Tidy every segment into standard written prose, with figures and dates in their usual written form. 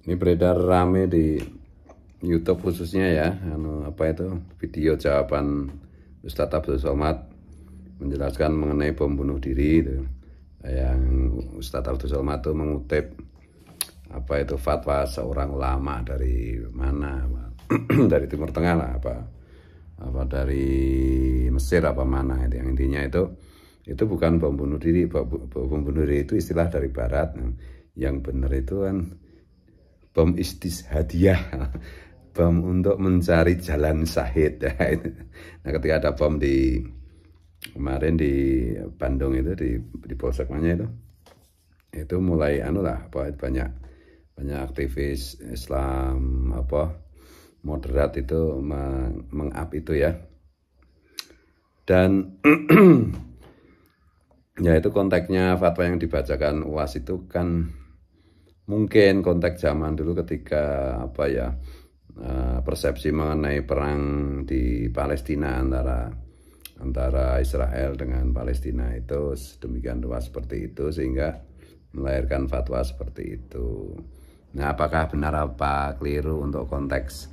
Ini beredar rame di YouTube khususnya ya, apa itu video jawaban Ustadz Abdul Somad menjelaskan mengenai bom bunuh diri itu. Yang Ustadz Abdul Somad itu mengutip apa itu fatwa seorang ulama dari mana, dari Timur Tengah lah, apa dari Mesir apa mana itu. Yang intinya itu bukan bom bunuh diri. Bom bunuh diri itu istilah dari Barat. Yang benar itu kan bom istishadiyah, bom untuk mencari jalan syahid. Nah, ketika ada bom di kemarin di Bandung itu di Polsek mana itu mulai banyak aktivis Islam moderat itu meng-up itu ya. Dan ya itu konteksnya fatwa yang dibacakan UAS itu kan mungkin konteks zaman dulu ketika persepsi mengenai perang di Palestina antara Israel dengan Palestina itu sedemikian luas seperti itu sehingga melahirkan fatwa seperti itu. Nah, apakah benar apa keliru untuk konteks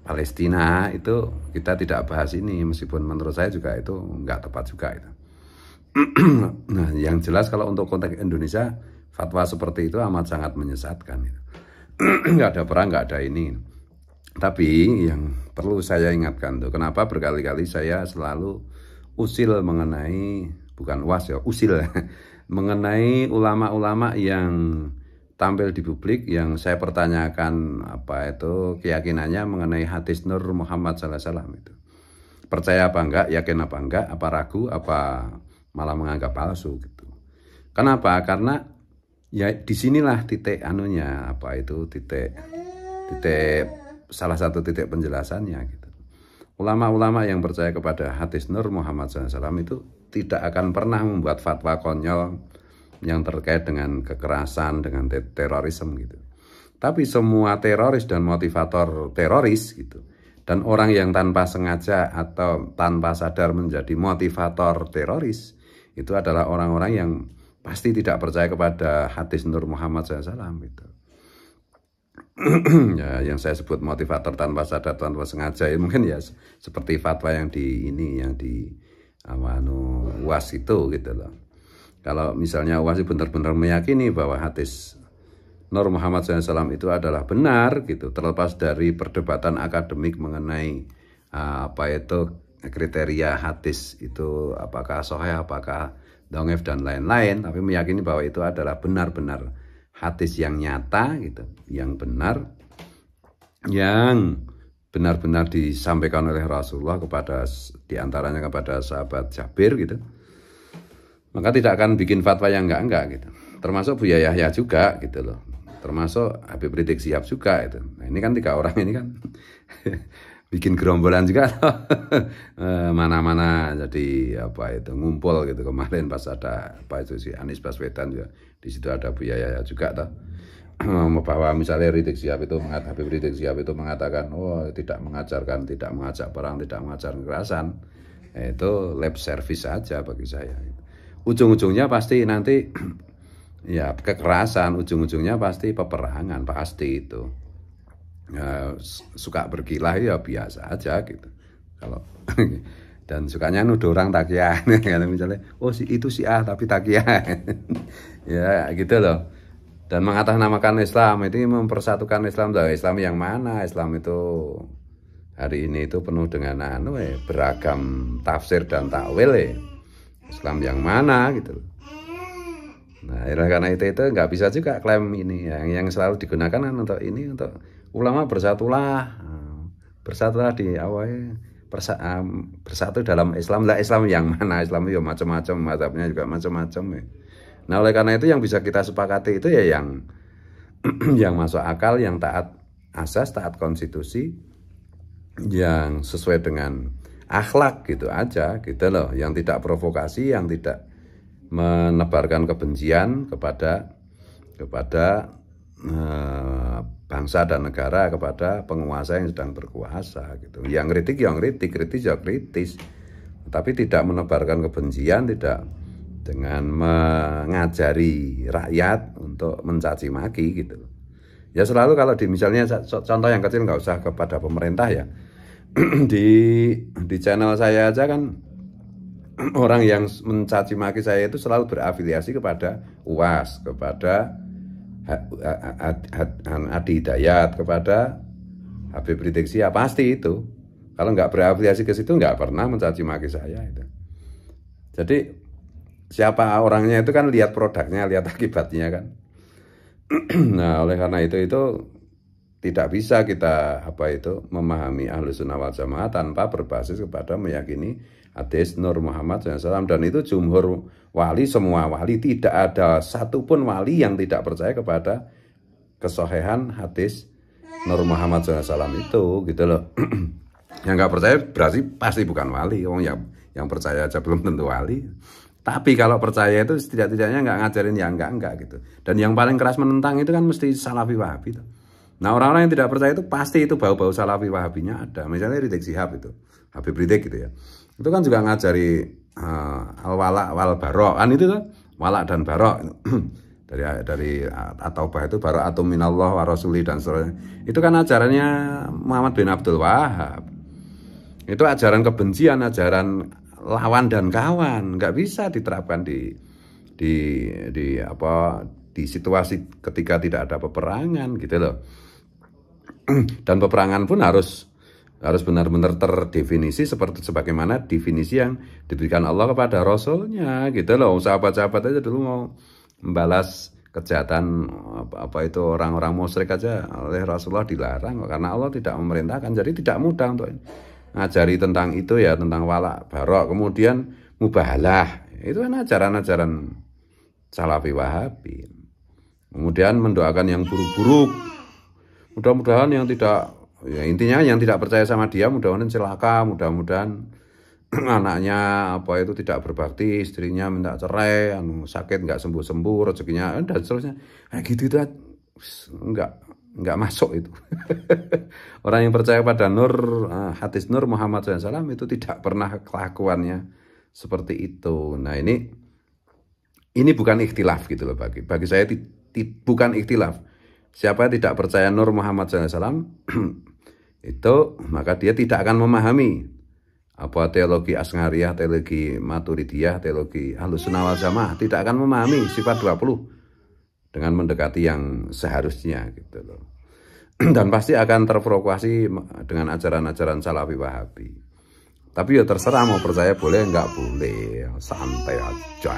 Palestina itu kita tidak bahas ini, meskipun menurut saya juga itu nggak tepat juga itu. Nah, yang jelas kalau untuk konteks Indonesia fatwa seperti itu amat sangat menyesatkan. Nggak ada perang, nggak ada ini. Tapi yang perlu saya ingatkan tuh, kenapa berkali-kali saya selalu usil mengenai, bukan was ya, usil mengenai ulama-ulama yang tampil di publik yang saya pertanyakan keyakinannya mengenai hadis Nur Muhammad SAW itu. Percaya apa enggak, yakin apa enggak, apa ragu, apa malah menganggap palsu gitu. Kenapa? Karena ya disinilah titik salah satu titik penjelasannya gitu. Ulama-ulama yang percaya kepada hadis Nur Muhammad SAW itu tidak akan pernah membuat fatwa konyol yang terkait dengan kekerasan, dengan terorisme gitu. Tapi semua teroris dan motivator teroris gitu, dan orang yang tanpa sengaja atau tanpa sadar menjadi motivator teroris, itu adalah orang-orang yang pasti tidak percaya kepada hadis Nur Muhammad SAW gitu. Ya, yang saya sebut motivator tanpa sadar, tanpa sengaja, ya mungkin ya seperti fatwa yang di UAS itu gitu loh. Kalau misalnya UAS benar-benar meyakini bahwa hadis Nur Muhammad SAW itu adalah benar gitu, terlepas dari perdebatan akademik mengenai kriteria hadis itu apakah sahih, apakah dhaif dan lain-lain, tapi meyakini bahwa itu adalah benar-benar hadis yang nyata gitu, yang benar, yang benar-benar disampaikan oleh Rasulullah diantaranya kepada sahabat Jabir gitu, maka tidak akan bikin fatwa yang enggak gitu. Termasuk Buya Yahya juga gitu loh, termasuk Habib Rizik Syihab juga itu. Nah, ini kan 3 orang ini kan bikin gerombolan juga mana-mana jadi ngumpul gitu. Kemarin pas ada si Anies Baswedan juga di situ, ada Buya Yahya juga bahwa misalnya Habib Rizik Syihab itu mengatakan tidak mengajak perang, tidak mengajar kekerasan, itu lip service saja bagi saya. Ujung-ujungnya pasti nanti ya kekerasan, ujung-ujungnya pasti peperangan, pasti itu. Ya, suka berkilah ya biasa aja gitu. Kalau dan sukanya nuduh orang takiyah, misalnya itu si A tapi takiyah. Ya gitu loh. Dan mengatasnamakan Islam itu mempersatukan Islam. Islam yang mana? Islam itu hari ini itu penuh dengan beragam tafsir dan takwil ya. Islam yang mana gitu. Nah, karena itu nggak bisa juga klaim ini yang selalu digunakan untuk ulama bersatulah di awal bersatu dalam Islam. Lah Islam yang mana? Islam itu macam-macam, mazhabnya juga macam-macam ya. Nah, oleh karena itu yang bisa kita sepakati itu ya yang masuk akal, yang taat asas, taat konstitusi, yang sesuai dengan akhlak gitu aja gitu loh, yang tidak provokasi, yang tidak menebarkan kebencian kepada bangsa dan negara, kepada penguasa yang sedang berkuasa gitu. Yang kritis ya kritis, tapi tidak menebarkan kebencian, tidak dengan mengajari rakyat untuk mencaci maki gitu. Ya selalu kalau misalnya contoh yang kecil, nggak usah kepada pemerintah ya. di channel saya aja kan orang yang mencaci maki saya itu selalu berafiliasi kepada UAS, kepada Adi Hidayat, kepada Habib Rizik Syihab, pasti itu. Kalau nggak berafiliasi ke situ nggak pernah mencaci maki saya itu. Jadi siapa orangnya itu kan lihat produknya, lihat akibatnya kan. Nah, oleh karena itu tidak bisa kita memahami Ahlus Sunnah wal Jamaah tanpa berbasis kepada meyakini hadis Nur Muhammad SAW. Dan itu jumhur wali, semua wali, tidak ada satupun wali yang tidak percaya kepada kesohihan hadis Nur Muhammad SAW itu, gitu loh. Yang nggak percaya berarti pasti bukan wali. Yang percaya aja belum tentu wali. Tapi kalau percaya itu setidak-tidaknya nggak ngajarin yang enggak gitu. Dan yang paling keras menentang itu kan mesti Salafi Wahabi itu. Nah, orang-orang yang tidak percaya itu pasti itu bau-bau Salafi Wahabinya ada. Misalnya Rizik Syihab itu, Habib Rizik gitu ya. Itu kan juga ngajari al-wala wal barok kan, itu kan wala dan barok. dari At-Taubah itu bara'atum minallah wa rasuli dan seterusnya. Itu kan ajarannya Muhammad bin Abdul Wahab. Itu ajaran kebencian, ajaran lawan dan kawan, nggak bisa diterapkan di situasi ketika tidak ada peperangan gitu loh. Dan peperangan pun harus benar-benar terdefinisi sebagaimana definisi yang diberikan Allah kepada Rasulnya gitu loh. Sahabat-sahabat aja dulu mau membalas kejahatan orang-orang musyrik aja oleh Rasulullah dilarang karena Allah tidak memerintahkan. Jadi tidak mudah untuk ngajari tentang itu ya, tentang wala barok, kemudian mubahalah, itu kan ajaran-ajaran Salafi Wahabi. Kemudian mendoakan yang buruk-buruk, mudah-mudahan yang tidak, ya intinya yang tidak percaya sama dia mudah-mudahan celaka, mudah-mudahan anaknya tidak berbakti, istrinya minta cerai, sakit nggak sembuh-sembuh, rezekinya dan seterusnya. Gitu itu nggak masuk itu. Orang yang percaya pada hadis Nur Muhammad SAW itu tidak pernah kelakuannya seperti itu. Nah, ini bukan ikhtilaf gitu loh, bagi saya bukan ikhtilaf. Siapa yang tidak percaya Nur Muhammad SAW itu maka dia tidak akan memahami teologi Asngariyah, teologi Maturidiyah, teologi Ahlus Sunnah wal Jamaah, tidak akan memahami sifat 20 dengan mendekati yang seharusnya gitu loh. Dan pasti akan terprovokasi dengan ajaran-ajaran Salafi Wahabi. Tapi ya terserah mau percaya boleh, nggak boleh, santai aja.